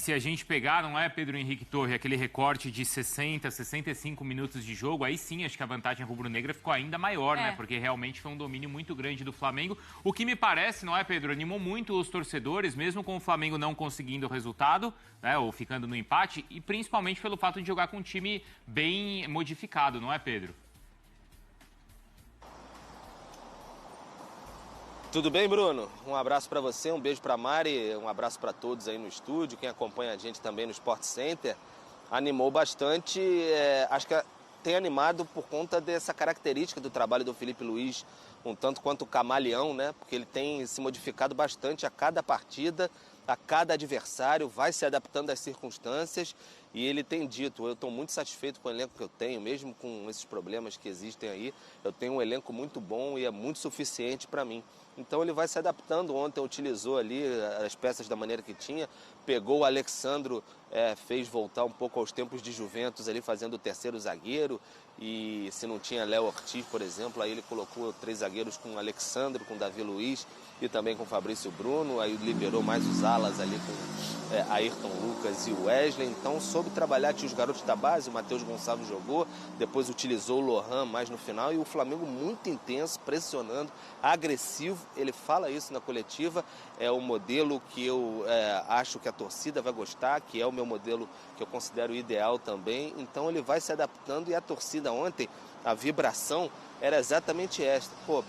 Se a gente pegar, não é, Pedro Henrique Torre, aquele recorte de 60, 65 minutos de jogo, aí sim acho que a vantagem rubro-negra ficou ainda maior, né? Porque realmente foi um domínio muito grande do Flamengo. O que me parece, não é, Pedro, animou muito os torcedores, mesmo com o Flamengo não conseguindo o resultado, né, ou ficando no empate, e principalmente pelo fato de jogar com um time bem modificado, não é, Pedro? Tudo bem, Bruno? Um abraço para você, um beijo para Mari, um abraço para todos aí no estúdio, quem acompanha a gente também no Sport Center. Animou bastante, acho que tem animado por conta dessa característica do trabalho do Filipe Luís, um tanto quanto camaleão, né? Porque ele tem se modificado bastante a cada partida, a cada adversário, vai se adaptando às circunstâncias e ele tem dito, eu estou muito satisfeito com o elenco que eu tenho, mesmo com esses problemas que existem aí, eu tenho um elenco muito bom e é muito suficiente para mim. Então ele vai se adaptando. Ontem utilizou ali as peças da maneira que tinha, pegou o Alexandro, fez voltar um pouco aos tempos de Juventus ali, fazendo o terceiro zagueiro, e se não tinha Léo Ortiz, por exemplo, aí ele colocou 3 zagueiros com o Alexandro, com o Davi Luiz e também com o Fabrício Bruno, aí liberou mais os alas ali com Ayrton Lucas e o Wesley. Então soube trabalhar, tinha os garotos da base, o Matheus Gonçalves jogou, depois utilizou o Lohan mais no final, e o Flamengo muito intenso, pressionando, agressivo. Ele fala isso na coletiva, é o modelo que eu acho que a torcida vai gostar, que é o meu modelo que eu considero ideal também. Então ele vai se adaptando, e a torcida ontem, a vibração era exatamente esta. Pô,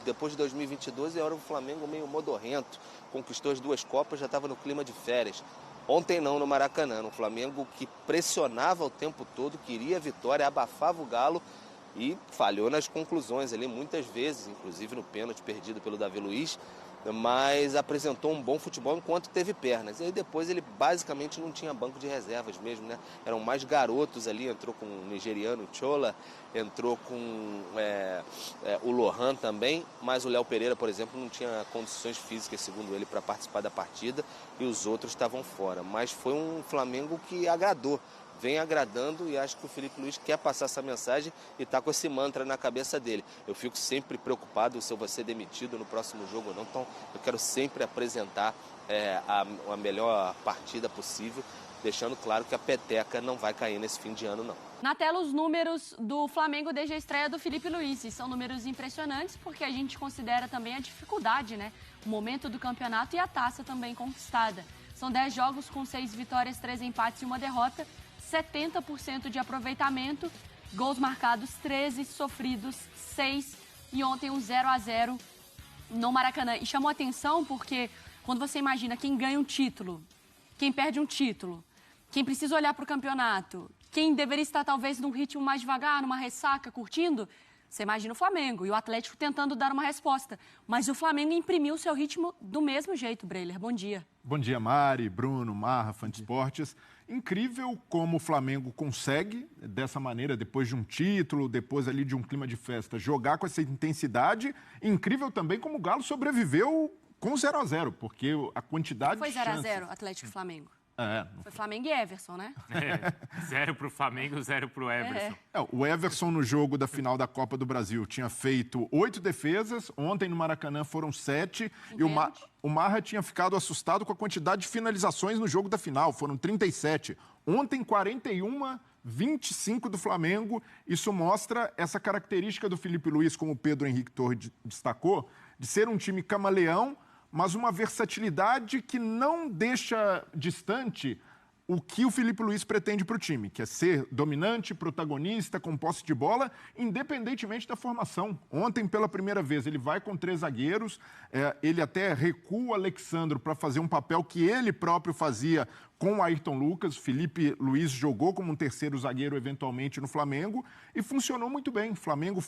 depois de 2022 era o Flamengo meio modorrento, conquistou as 2 Copas, já estava no clima de férias. Ontem não, no Maracanã, no Flamengo que pressionava o tempo todo, queria a vitória, abafava o Galo e falhou nas conclusões ali muitas vezes, inclusive no pênalti perdido pelo Davi Luiz, mas apresentou um bom futebol enquanto teve pernas. E aí depois ele basicamente não tinha banco de reservas mesmo, né? Eram mais garotos ali, entrou com o nigeriano Chola, entrou com o Lohan também, mas o Léo Pereira, por exemplo, não tinha condições físicas, segundo ele, para participar da partida, e os outros estavam fora. Mas foi um Flamengo que agradou, vem agradando, e acho que o Filipe Luís quer passar essa mensagem e está com esse mantra na cabeça dele. Eu fico sempre preocupado se eu vou ser demitido no próximo jogo ou não, então eu quero sempre apresentar a melhor partida possível, deixando claro que a peteca não vai cair nesse fim de ano, não. Na tela, os números do Flamengo desde a estreia do Filipe Luís. E são números impressionantes, porque a gente considera também a dificuldade, né? O momento do campeonato e a taça também conquistada. São 10 jogos com 6 vitórias, 3 empates e 1 derrota. 70% de aproveitamento, gols marcados 13, sofridos 6, e ontem um 0-0 no Maracanã. E chamou atenção porque quando você imagina quem ganha um título, quem perde um título, quem precisa olhar para o campeonato, quem deveria estar talvez num ritmo mais devagar, numa ressaca, curtindo, você imagina o Flamengo e o Atlético tentando dar uma resposta. Mas o Flamengo imprimiu o seu ritmo do mesmo jeito, Breiler. Bom dia. Bom dia, Mari, Bruno, Marra, Fã de Esportes. Incrível como o Flamengo consegue, dessa maneira, depois de um título, depois ali de um clima de festa, jogar com essa intensidade. Incrível também como o Galo sobreviveu com 0-0, porque a quantidade Foi de chances... 0-0 Atlético e Flamengo. Não foi Flamengo e Everson, né? 0 pro Flamengo, 0 pro Everson. O Everson, no jogo da final da Copa do Brasil, tinha feito 8 defesas. Ontem, no Maracanã, foram 7. E o Marra tinha ficado assustado com a quantidade de finalizações no jogo da final. Foram 37. Ontem, 41, 25 do Flamengo. Isso mostra essa característica do Filipe Luís, como o Pedro Henrique Torre destacou, de ser um time camaleão, mas uma versatilidade que não deixa distante o que o Filipe Luís pretende para o time, que é ser dominante, protagonista, com posse de bola, independentemente da formação. Ontem, pela primeira vez, ele vai com 3 zagueiros, ele até recua o Alexandro para fazer um papel que ele próprio fazia com o Ayrton Lucas. O Filipe Luís jogou como um terceiro zagueiro, eventualmente, no Flamengo, e funcionou muito bem. O Flamengo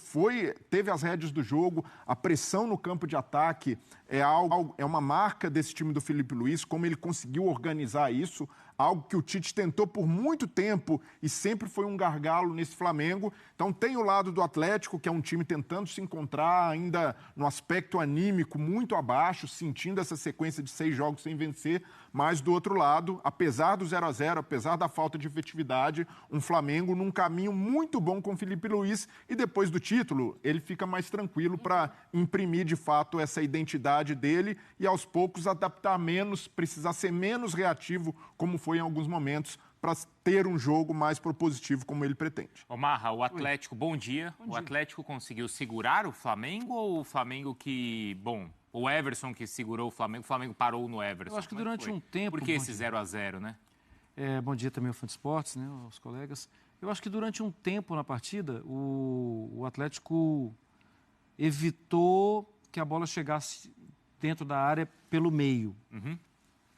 teve as rédeas do jogo, a pressão no campo de ataque é uma marca desse time do Filipe Luís, como ele conseguiu organizar isso, algo que o Tite tentou por muito tempo e sempre foi um gargalo nesse Flamengo. Então tem o lado do Atlético, que é um time tentando se encontrar ainda no aspecto anímico muito abaixo, sentindo essa sequência de 6 jogos sem vencer. Mas do outro lado, apesar do 0-0, apesar da falta de efetividade, um Flamengo num caminho muito bom com o Filipe Luís, e depois do título ele fica mais tranquilo para imprimir de fato essa identidade dele e aos poucos adaptar menos, precisar ser menos reativo, como foi em alguns momentos, para ter um jogo mais propositivo como ele pretende. Ô Marra, o Atlético, bom dia. O Atlético conseguiu segurar o Flamengo ou o Flamengo que, bom, o Everson que segurou o Flamengo parou no Everson? Eu acho que durante um tempo... Por que esse 0-0, né? Bom dia também ao Fã de Esportes, né, aos colegas. Eu acho que durante um tempo na partida, o Atlético evitou que a bola chegasse dentro da área pelo meio.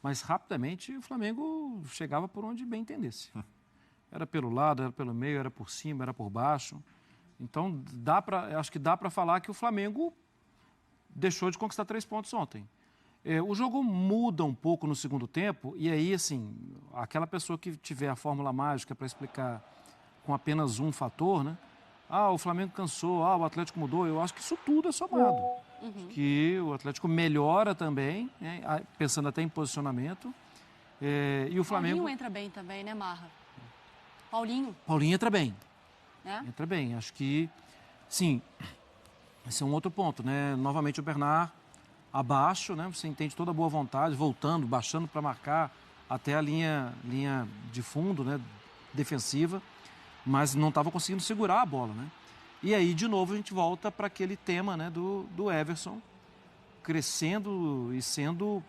Mas rapidamente o Flamengo chegava por onde bem entendesse. Era pelo lado, era pelo meio, era por cima, era por baixo. Então, acho que dá para falar que o Flamengo deixou de conquistar 3 pontos ontem. O jogo muda um pouco no segundo tempo, e aí, assim, aquela pessoa que tiver a fórmula mágica para explicar com apenas um fator, né? O Flamengo cansou, o Atlético mudou. Eu acho que isso tudo é somado. Que o Atlético melhora também, né? Pensando até em posicionamento. E o Flamengo... Paulinho entra bem também, né, Marra? Paulinho entra bem. É? Entra bem. Acho que, sim, esse é um outro ponto, né? Novamente o Bernard abaixo, né? Você entende toda a boa vontade, voltando, baixando para marcar até a linha de fundo, né? Defensiva, mas não estava conseguindo segurar a bola, né? E aí, de novo, a gente volta para aquele tema, né, do Everson crescendo e sendo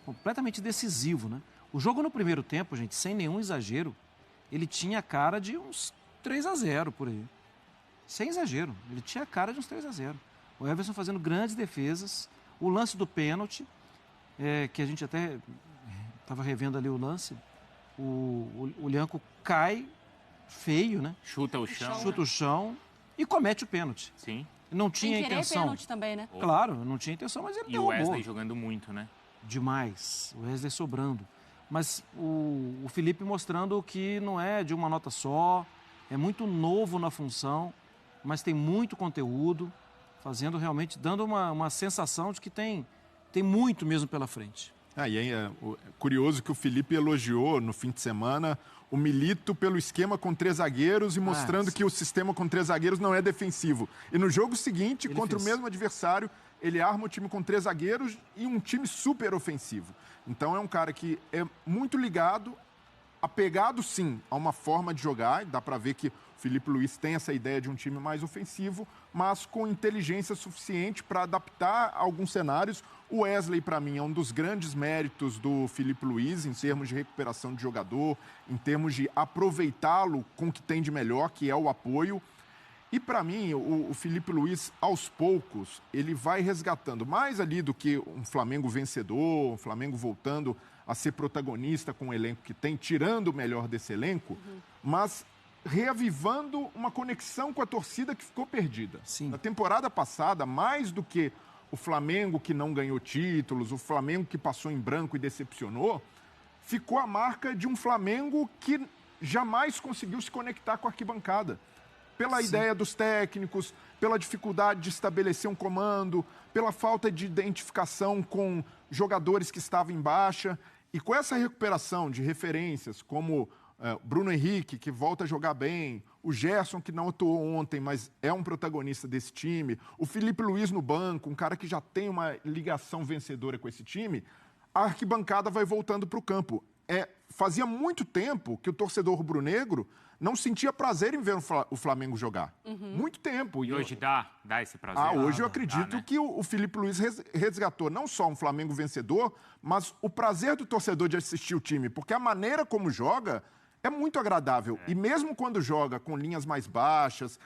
completamente decisivo, né? O jogo no primeiro tempo, gente, sem nenhum exagero, ele tinha a cara de uns 3-0 por aí. Sem exagero, ele tinha a cara de uns 3-0. O Everson fazendo grandes defesas, o lance do pênalti, que a gente até estava revendo ali o lance, o Lhanco cai feio, né? Chuta o chão. Chuta o chão e comete o pênalti. Sim. Não tinha Sem querer intenção. pênalti também, né? Claro, não tinha intenção, mas ele E o derrubou. Wesley jogando muito, né? Demais. O Wesley sobrando. Mas o Felipe mostrando que não é de uma nota só, é muito novo na função, mas tem muito conteúdo, fazendo realmente, dando uma sensação de que tem muito mesmo pela frente. E aí é curioso que o Felipe elogiou no fim de semana o Milito pelo esquema com 3 zagueiros e mostrando que o sistema com 3 zagueiros não é defensivo. E no jogo seguinte, contra o mesmo adversário, ele arma o time com 3 zagueiros e um time super ofensivo. Então é um cara que é muito ligado, apegado sim a uma forma de jogar, dá para ver que o Filipe Luís tem essa ideia de um time mais ofensivo, mas com inteligência suficiente para adaptar alguns cenários. O Wesley, para mim, é um dos grandes méritos do Filipe Luís em termos de recuperação de jogador, em termos de aproveitá-lo com o que tem de melhor, que é o apoio. E, para mim, o Filipe Luís, aos poucos, ele vai resgatando mais ali do que um Flamengo vencedor, um Flamengo voltando a ser protagonista com o elenco que tem, tirando o melhor desse elenco, mas reavivando uma conexão com a torcida que ficou perdida. Sim. Na temporada passada, mais do que o Flamengo que não ganhou títulos, o Flamengo que passou em branco e decepcionou, ficou a marca de um Flamengo que jamais conseguiu se conectar com a arquibancada. Pela ideia dos técnicos, pela dificuldade de estabelecer um comando, pela falta de identificação com jogadores que estavam em baixa. E com essa recuperação de referências como Bruno Henrique, que volta a jogar bem, o Gerson, que não atuou ontem, mas é um protagonista desse time, o Filipe Luís no banco, um cara que já tem uma ligação vencedora com esse time, a arquibancada vai voltando para o campo. Fazia muito tempo que o torcedor rubro-negro não sentia prazer em ver o Flamengo jogar. Muito tempo. E hoje dá esse prazer? Hoje eu acredito que o Filipe Luís resgatou não só um Flamengo vencedor, mas o prazer do torcedor de assistir o time, porque a maneira como joga é muito agradável. E mesmo quando joga com linhas mais baixas,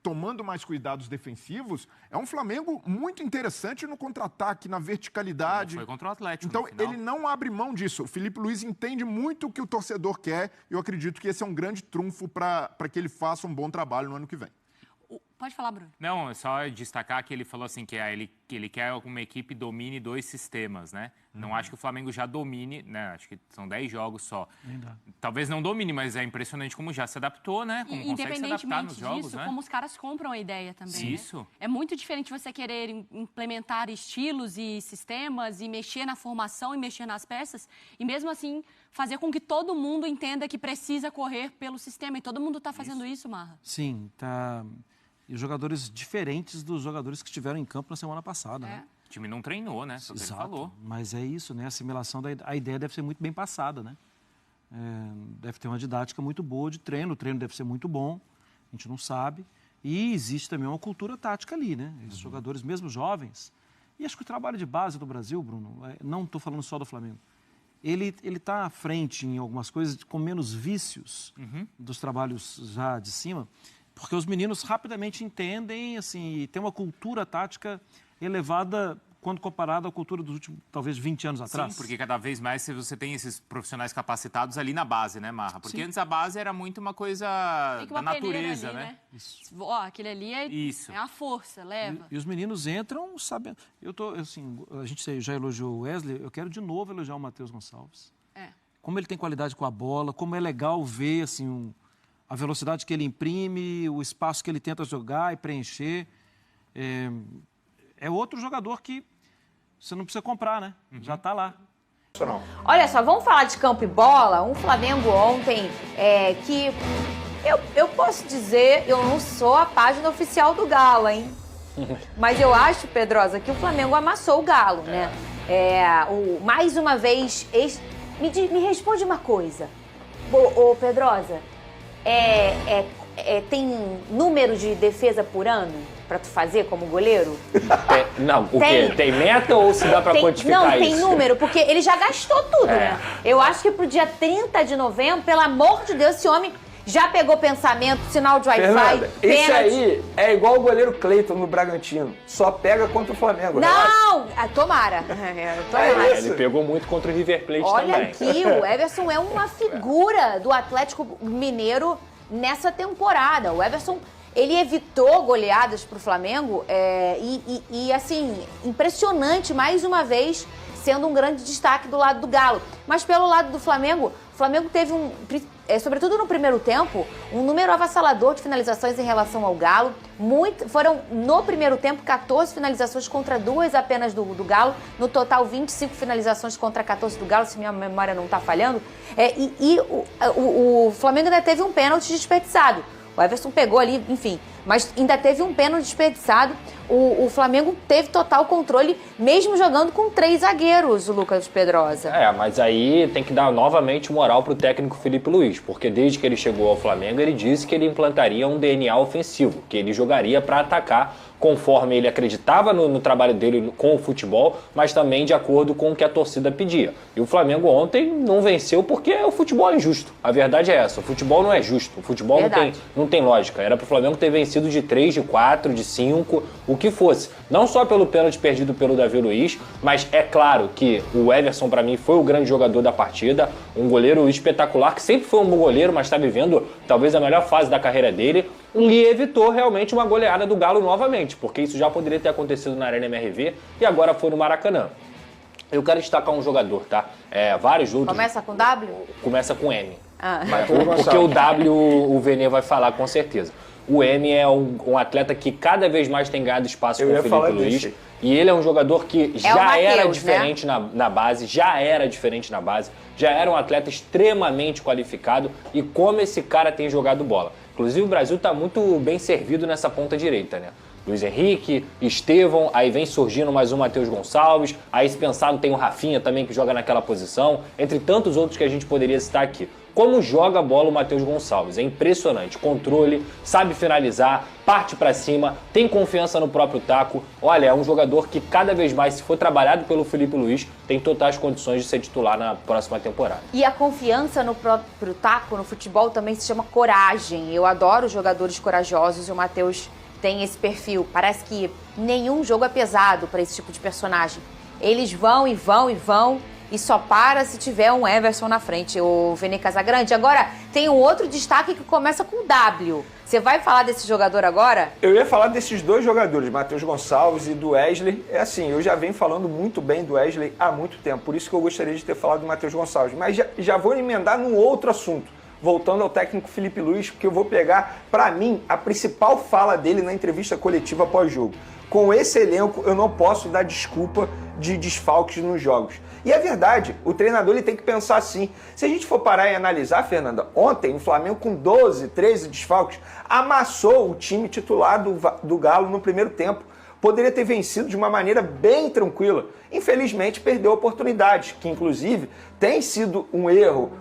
tomando mais cuidados defensivos, é um Flamengo muito interessante no contra-ataque, na verticalidade. Foi contra o Atlético. Então, ele não abre mão disso. O Filipe Luís entende muito o que o torcedor quer e eu acredito que esse é um grande trunfo para que ele faça um bom trabalho no ano que vem. Pode falar, Bruno. Não, é só destacar que ele falou assim que ele quer que uma equipe domine 2 sistemas, né? Não acho que o Flamengo já domine, né? Acho que são 10 jogos só. Talvez não domine, mas é impressionante como já se adaptou, né? Como consegue se adaptar nos jogos, disso, né? como os caras compram a ideia também, Isso. Né? É muito diferente você querer implementar estilos e sistemas e mexer na formação e mexer nas peças e mesmo assim fazer com que todo mundo entenda que precisa correr pelo sistema. E todo mundo está fazendo isso, Marra. Sim, tá. E jogadores diferentes dos jogadores que estiveram em campo na semana passada, né? O time não treinou, né? Só que ele falou. Mas é isso, né? A assimilação a ideia deve ser muito bem passada, né? Deve ter uma didática muito boa de treino, o treino deve ser muito bom, a gente não sabe. E existe também uma cultura tática ali, né? Esses jogadores, mesmo jovens. E acho que o trabalho de base do Brasil, Bruno, não estou falando só do Flamengo, ele está à frente em algumas coisas com menos vícios dos trabalhos já de cima, porque os meninos rapidamente entendem, assim, e tem uma cultura tática elevada quando comparado à cultura dos últimos, talvez, 20 anos atrás. Sim, porque cada vez mais você tem esses profissionais capacitados ali na base, né, Marra? Porque antes a base era muito uma coisa da natureza, ali, né? Ó, aquele ali é a força, leva. E os meninos entram sabendo. A gente já elogiou o Wesley, eu quero de novo elogiar o Matheus Gonçalves. Como ele tem qualidade com a bola, como é legal ver, assim, a velocidade que ele imprime, o espaço que ele tenta jogar e preencher. É outro jogador que você não precisa comprar, né? Já está lá. Olha só, vamos falar de campo e bola. Um Flamengo ontem que eu posso dizer, eu não sou a página oficial do Galo, hein? Mas eu acho, Pedrosa, que o Flamengo amassou o Galo, né? Mais uma vez, me responde uma coisa. Ô Pedrosa, tem número de defesa por ano pra tu fazer como goleiro? Quê? Tem meta ou se dá pra quantificar isso? Não, tem número, porque ele já gastou tudo, né? Eu acho que pro dia 30 de novembro, pelo amor de Deus, esse homem já pegou pensamento, sinal de Wi-Fi, esse aí é igual o goleiro Cleiton no Bragantino. Só pega contra o Flamengo. Não! Tomara. Ele pegou muito contra o River Plate também. Olha aqui, o Everson é uma figura do Atlético Mineiro nessa temporada. O Everson, ele evitou goleadas pro Flamengo e assim, impressionante, mais uma vez, sendo um grande destaque do lado do Galo. Mas pelo lado do Flamengo, o Flamengo teve sobretudo no primeiro tempo, um número avassalador de finalizações em relação ao Galo. Foram, no primeiro tempo, 14 finalizações contra 2 apenas do Galo. No total, 25 finalizações contra 14 do Galo, se minha memória não está falhando. O Flamengo ainda teve um pênalti desperdiçado. O Everson pegou ali, enfim, mas ainda teve um pênalti desperdiçado. O Flamengo teve total controle, mesmo jogando com 3 zagueiros, o Lucas Pedrosa. Mas aí tem que dar novamente moral pro técnico Felipe Luiz, porque desde que ele chegou ao Flamengo, ele disse que ele implantaria um DNA ofensivo, que ele jogaria para atacar conforme ele acreditava no trabalho dele com o futebol, mas também de acordo com o que a torcida pedia. E o Flamengo ontem não venceu porque o futebol é injusto. A verdade é essa, o futebol não é justo, o futebol não tem lógica. Era pro Flamengo ter vencido de 3, de 4, de 5, o que fosse. Não só pelo pênalti perdido pelo Davi Luiz, mas é claro que o Everson, para mim, foi o grande jogador da partida, um goleiro espetacular, que sempre foi um bom goleiro, mas está vivendo talvez a melhor fase da carreira dele, e evitou realmente uma goleada do Galo novamente, porque isso já poderia ter acontecido na Arena MRV e agora foi no Maracanã. Eu quero destacar um jogador, tá? Vários outros. Começa com W? Começa com M. Porque o W o Vene vai falar com certeza. O M é um atleta que cada vez mais tem ganhado espaço com o Felipe Luiz. E ele é um jogador que já era diferente na base, já era um atleta extremamente qualificado e como esse cara tem jogado bola. Inclusive o Brasil está muito bem servido nessa ponta direita, né? Luiz Henrique, Estevão, aí vem surgindo mais um Matheus Gonçalves, aí se pensar tem o Rafinha também que joga naquela posição, entre tantos outros que a gente poderia citar aqui. Como joga a bola o Matheus Gonçalves, é impressionante, controle, sabe finalizar, parte pra cima, tem confiança no próprio taco. Olha, é um jogador que cada vez mais, se for trabalhado pelo Felipe Luiz, tem totais condições de ser titular na próxima temporada. E a confiança no próprio taco, no futebol, também se chama coragem. Eu adoro jogadores corajosos e o Matheus tem esse perfil. Parece que nenhum jogo é pesado para esse tipo de personagem. Eles vão e vão e vão e só para se tiver um Everson na frente, o Vini Casagrande. Agora, tem um outro destaque que começa com W. Você vai falar desse jogador agora? Eu ia falar desses dois jogadores, Matheus Gonçalves e do Wesley. É assim, eu já venho falando muito bem do Wesley há muito tempo, por isso que eu gostaria de ter falado do Matheus Gonçalves. Mas já vou emendar num outro assunto, voltando ao técnico Felipe Luiz, porque eu vou pegar, para mim, a principal fala dele na entrevista coletiva pós-jogo. Com esse elenco, eu não posso dar desculpa de desfalques nos jogos. E é verdade, o treinador ele tem que pensar assim. Se a gente for parar e analisar, Fernanda, ontem o Flamengo com 12, 13 desfalques amassou o time titular do Galo no primeiro tempo. Poderia ter vencido de uma maneira bem tranquila. Infelizmente, perdeu oportunidades, que inclusive tem sido um erro,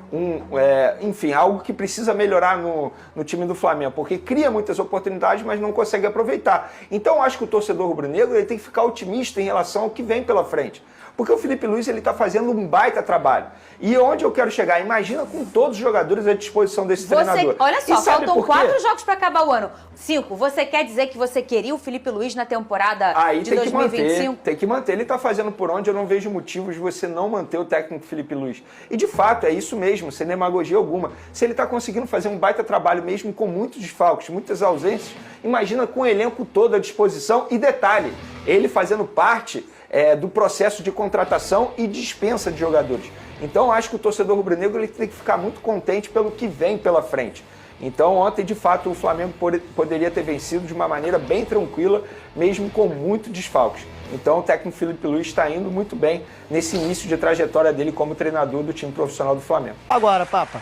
enfim, algo que precisa melhorar no time do Flamengo, porque cria muitas oportunidades, mas não consegue aproveitar. Então, eu acho que o torcedor rubro-negro ele tem que ficar otimista em relação ao que vem pela frente. Porque o Felipe Luiz está fazendo um baita trabalho. E onde eu quero chegar? Imagina com todos os jogadores à disposição desse treinador. Olha só, faltam 4 jogos para acabar o ano. 5. Você quer dizer que você queria o Felipe Luiz na temporada de 2025? Tem que manter. Ele está fazendo por onde eu não vejo motivos de você não manter o técnico Felipe Luiz. E de fato, é isso mesmo, sem demagogia alguma. Se ele está conseguindo fazer um baita trabalho mesmo com muitos desfalques, muitas ausências, imagina com o elenco todo à disposição. E detalhe, ele fazendo parte do processo de contratação e dispensa de jogadores. Então, acho que o torcedor rubro-negro ele tem que ficar muito contente pelo que vem pela frente. Então, ontem, de fato, o Flamengo poderia ter vencido de uma maneira bem tranquila, mesmo com muito desfalques. Então, o técnico Felipe Luiz está indo muito bem nesse início de trajetória dele como treinador do time profissional do Flamengo. Agora, Papa,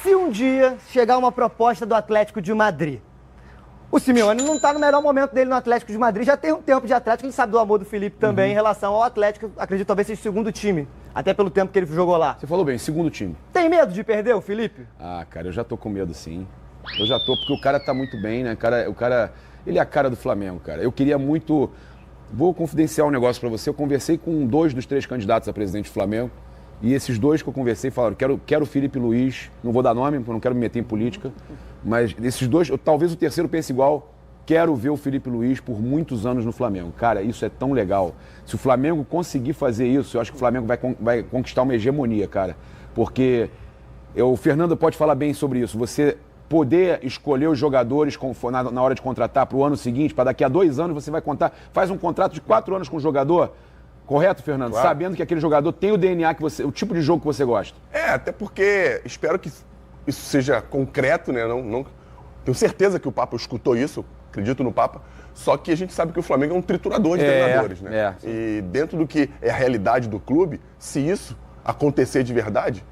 se um dia chegar uma proposta do Atlético de Madrid, o Simeone não está no melhor momento dele no Atlético de Madrid, já tem um tempo de Atlético, ele sabe do amor do Felipe também em relação ao Atlético, acredito talvez seja o segundo time, até pelo tempo que ele jogou lá. Você falou bem, segundo time. Tem medo de perder o Felipe? Ah, cara, eu já tô com medo sim. Eu já tô, porque o cara tá muito bem, né? O cara, ele é a cara do Flamengo, cara. Eu queria muito... Vou confidenciar um negócio pra você, eu conversei com 2 dos 3 candidatos a presidente do Flamengo, e esses 2 que eu conversei falaram, quero o Felipe Luiz, não vou dar nome, porque eu não quero me meter em política, mas esses 2, talvez o terceiro pense igual, quero ver o Felipe Luiz por muitos anos no Flamengo. Cara, isso é tão legal. Se o Flamengo conseguir fazer isso, eu acho que o Flamengo vai conquistar uma hegemonia, cara. Porque o Fernando pode falar bem sobre isso. Você poder escolher os jogadores na hora de contratar para o ano seguinte, para daqui a 2 anos você vai contar, faz um contrato de 4 anos com o jogador. Correto, Fernando? Claro. Sabendo que aquele jogador tem o DNA, o tipo de jogo que você gosta. Até porque espero que isso seja concreto, né? Não, tenho certeza que o Papa escutou isso, acredito no Papa, só que a gente sabe que o Flamengo é um triturador de treinadores, né? E dentro do que é a realidade do clube, se isso acontecer de verdade,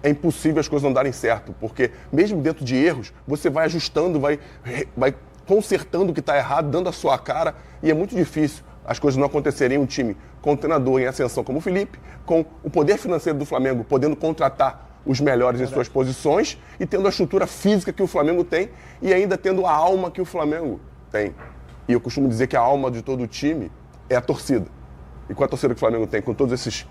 é impossível as coisas não darem certo, porque mesmo dentro de erros, você vai ajustando, vai consertando o que está errado, dando a sua cara, e é muito difícil as coisas não acontecerem em um time com um treinador em ascensão como o Felipe, com o poder financeiro do Flamengo, podendo contratar os melhores em suas posições e tendo a estrutura física que o Flamengo tem e ainda tendo a alma que o Flamengo tem. E eu costumo dizer que a alma de todo o time é a torcida. E com a torcida que o Flamengo tem, com todas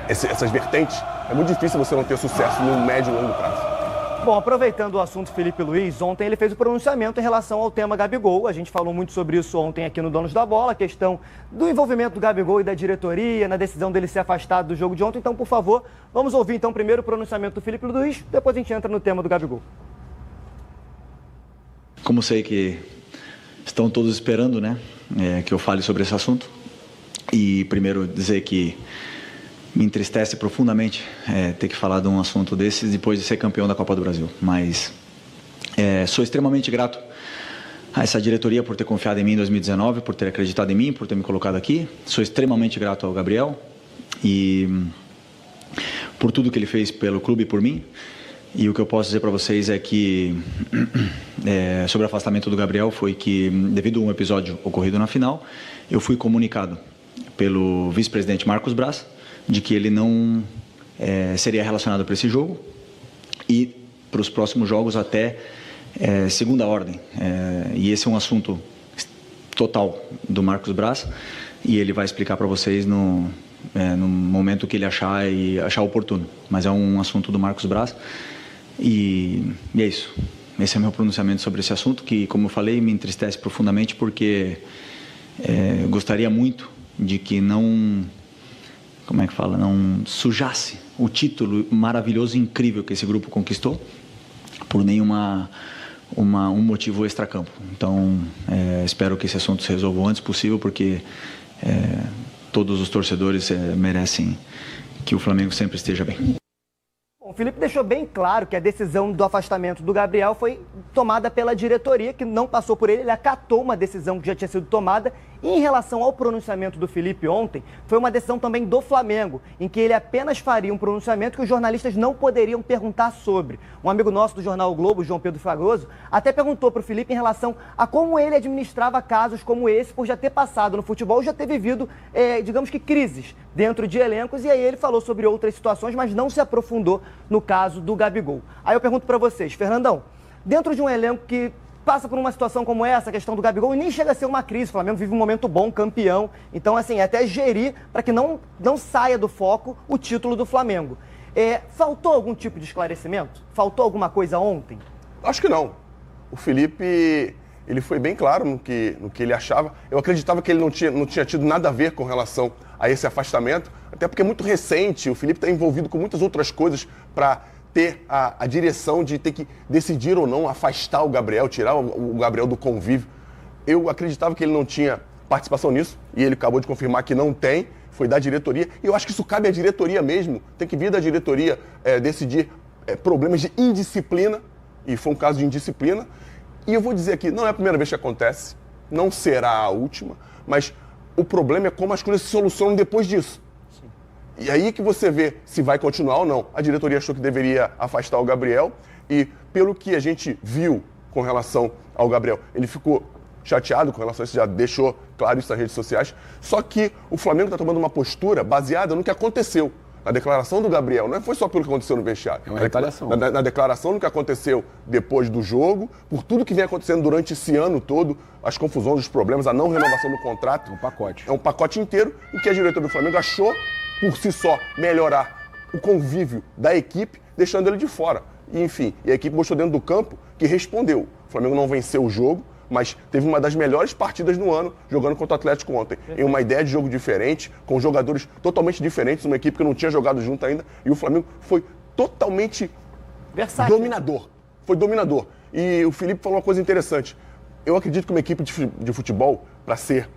essas vertentes, é muito difícil você não ter sucesso no médio e longo prazo. Bom, aproveitando o assunto Felipe Luiz, ontem ele fez o pronunciamento em relação ao tema Gabigol. A gente falou muito sobre isso ontem aqui no Donos da Bola, a questão do envolvimento do Gabigol e da diretoria, na decisão dele ser afastado do jogo de ontem. Então, por favor, vamos ouvir então primeiro o pronunciamento do Felipe Luiz, depois a gente entra no tema do Gabigol. Como sei que estão todos esperando, né, que eu fale sobre esse assunto, e primeiro dizer que me entristece profundamente ter que falar de um assunto desses depois de ser campeão da Copa do Brasil. Mas sou extremamente grato a essa diretoria por ter confiado em mim em 2019, por ter acreditado em mim, por ter me colocado aqui. Sou extremamente grato ao Gabriel e por tudo que ele fez pelo clube e por mim. E o que eu posso dizer para vocês é que sobre o afastamento do Gabriel foi que, devido a um episódio ocorrido na final, eu fui comunicado pelo vice-presidente Marcos Braz de que ele não seria relacionado para esse jogo e para os próximos jogos até segunda ordem. E esse é um assunto total do Marcos Braz e ele vai explicar para vocês no momento que ele achar oportuno. Mas é um assunto do Marcos Braz e é isso. Esse é o meu pronunciamento sobre esse assunto que, como eu falei, me entristece profundamente porque gostaria muito de que não como é que fala, não sujasse o título maravilhoso e incrível que esse grupo conquistou por nenhuma um motivo extracampo. Então, espero que esse assunto se resolva o antes possível, porque todos os torcedores merecem que o Flamengo sempre esteja bem. O Felipe deixou bem claro que a decisão do afastamento do Gabriel foi tomada pela diretoria, que não passou por ele, ele acatou uma decisão que já tinha sido tomada. E em relação ao pronunciamento do Felipe ontem, foi uma decisão também do Flamengo, em que ele apenas faria um pronunciamento que os jornalistas não poderiam perguntar sobre. Um amigo nosso do jornal o Globo, João Pedro Fragoso, até perguntou para o Felipe em relação a como ele administrava casos como esse, por já ter passado no futebol, já ter vivido, digamos que, crises dentro de elencos, e aí ele falou sobre outras situações, mas não se aprofundou no caso do Gabigol. Aí eu pergunto para vocês, Fernandão, dentro de um elenco que passa por uma situação como essa, a questão do Gabigol, e nem chega a ser uma crise, o Flamengo vive um momento bom, campeão, então assim, até gerir para que não saia do foco o título do Flamengo. Faltou algum tipo de esclarecimento? Faltou alguma coisa ontem? Acho que não. O Felipe, ele foi bem claro no que ele achava. Eu acreditava que ele não tinha tido nada a ver com relação a esse afastamento, até porque é muito recente, o Felipe está envolvido com muitas outras coisas para ter a direção de ter que decidir ou não afastar o Gabriel, tirar o Gabriel do convívio. Eu acreditava que ele não tinha participação nisso, e ele acabou de confirmar que não tem, foi da diretoria, e eu acho que isso cabe à diretoria mesmo, tem que vir da diretoria decidir problemas de indisciplina, e foi um caso de indisciplina, e eu vou dizer aqui, não é a primeira vez que acontece, não será a última, mas o problema é como as coisas se solucionam depois disso. E aí que você vê se vai continuar ou não. A diretoria achou que deveria afastar o Gabriel e, pelo que a gente viu com relação ao Gabriel, ele ficou chateado com relação a isso, já deixou claro isso nas redes sociais. Só que o Flamengo está tomando uma postura baseada no que aconteceu. Na declaração do Gabriel, não foi só pelo que aconteceu no vestiário. É uma retaliação. Na declaração do que aconteceu depois do jogo, por tudo que vem acontecendo durante esse ano todo, as confusões, os problemas, a não renovação do contrato. É um pacote. É um pacote inteiro em que a diretoria do Flamengo achou, por si só, melhorar o convívio da equipe, deixando ele de fora. E, enfim, a equipe mostrou dentro do campo que respondeu. O Flamengo não venceu o jogo, mas teve uma das melhores partidas no ano jogando contra o Atlético ontem. Em uma ideia de jogo diferente, com jogadores totalmente diferentes, uma equipe que não tinha jogado junto ainda, e o Flamengo foi totalmente dominador. Foi dominador. E o Felipe falou uma coisa interessante. Eu acredito que uma equipe de futebol, para ser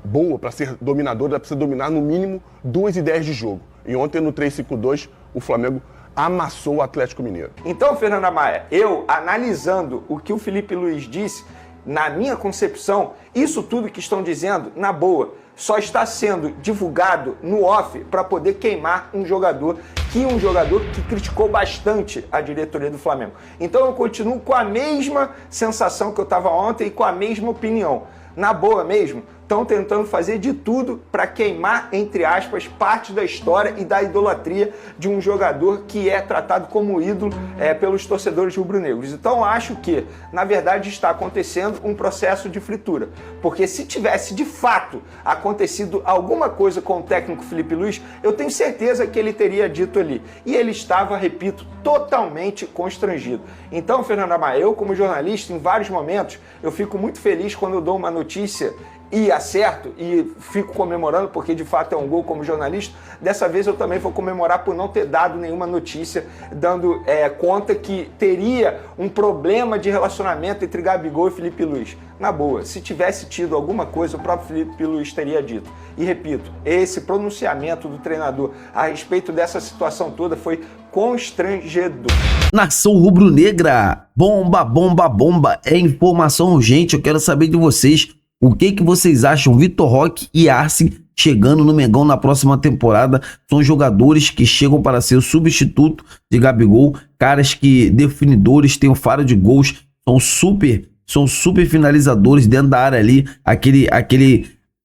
boa, para ser dominadora, ela precisa dominar no mínimo 2 ideias de jogo. E ontem no 3-5-2, o Flamengo amassou o Atlético Mineiro. Então, Fernanda Maia, eu analisando o que o Felipe Luiz disse, na minha concepção, isso tudo que estão dizendo, na boa, só está sendo divulgado no off para poder queimar um jogador que criticou bastante a diretoria do Flamengo. Então eu continuo com a mesma sensação que eu estava ontem e com a mesma opinião. Na boa mesmo, estão tentando fazer de tudo para queimar, entre aspas, parte da história e da idolatria de um jogador que é tratado como ídolo pelos torcedores rubro-negros. Então, acho que, na verdade, está acontecendo um processo de fritura. Porque se tivesse, de fato, acontecido alguma coisa com o técnico Felipe Luiz, eu tenho certeza que ele teria dito ali. E ele estava, repito, totalmente constrangido. Então, Fernanda Maia, eu como jornalista, em vários momentos, eu fico muito feliz quando eu dou uma notícia e acerto e fico comemorando porque de fato é um gol como jornalista. Dessa vez eu também vou comemorar por não ter dado nenhuma notícia dando conta que teria um problema de relacionamento entre Gabigol e Felipe Luiz. Na boa, se tivesse tido alguma coisa, o próprio Felipe Luiz teria dito. E repito, esse pronunciamento do treinador a respeito dessa situação toda foi constrangedor. Nação rubro-negra, bomba, bomba, bomba, é informação urgente, eu quero saber de vocês. O que vocês acham? Vitor Roque e Arce chegando no Mengão na próxima temporada. São jogadores que chegam para ser o substituto de Gabigol. Caras que definidores, têm o faro de gols. São super finalizadores dentro da área ali.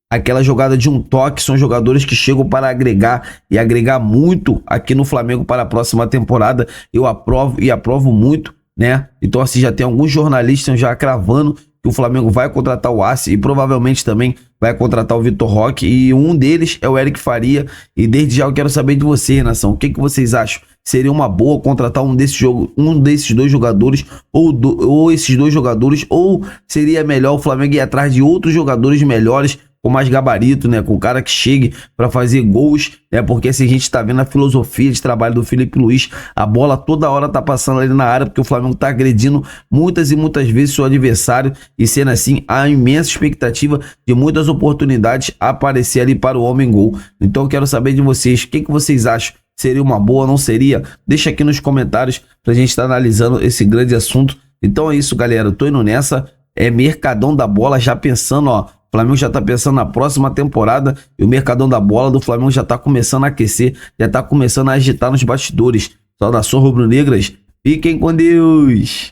Aquela jogada de um toque. São jogadores que chegam para agregar e agregar muito aqui no Flamengo para a próxima temporada. Eu aprovo muito, né? Então assim, já tem alguns jornalistas já cravando que o Flamengo vai contratar o Arce e provavelmente também vai contratar o Vitor Roque, e um deles é o Eric Faria. E desde já eu quero saber de você, nação, o que vocês acham? Seria uma boa contratar um desses dois jogadores ou esses dois jogadores, ou seria melhor o Flamengo ir atrás de outros jogadores melhores com mais gabarito, né? Com um cara que chegue para fazer gols, né? Porque assim, a gente tá vendo a filosofia de trabalho do Filipe Luís, a bola toda hora tá passando ali na área, porque o Flamengo tá agredindo muitas e muitas vezes seu adversário, e sendo assim, há imensa expectativa de muitas oportunidades aparecer ali para o homem gol. Então eu quero saber de vocês, o que vocês acham? Seria uma boa, não seria? Deixa aqui nos comentários pra gente estar analisando esse grande assunto. Então é isso, galera, eu tô indo nessa, é Mercadão da Bola, já pensando, ó, o Flamengo já tá pensando na próxima temporada e o Mercadão da Bola do Flamengo já tá começando a aquecer, já tá começando a agitar nos bastidores. Saudações rubro-negras, fiquem com Deus!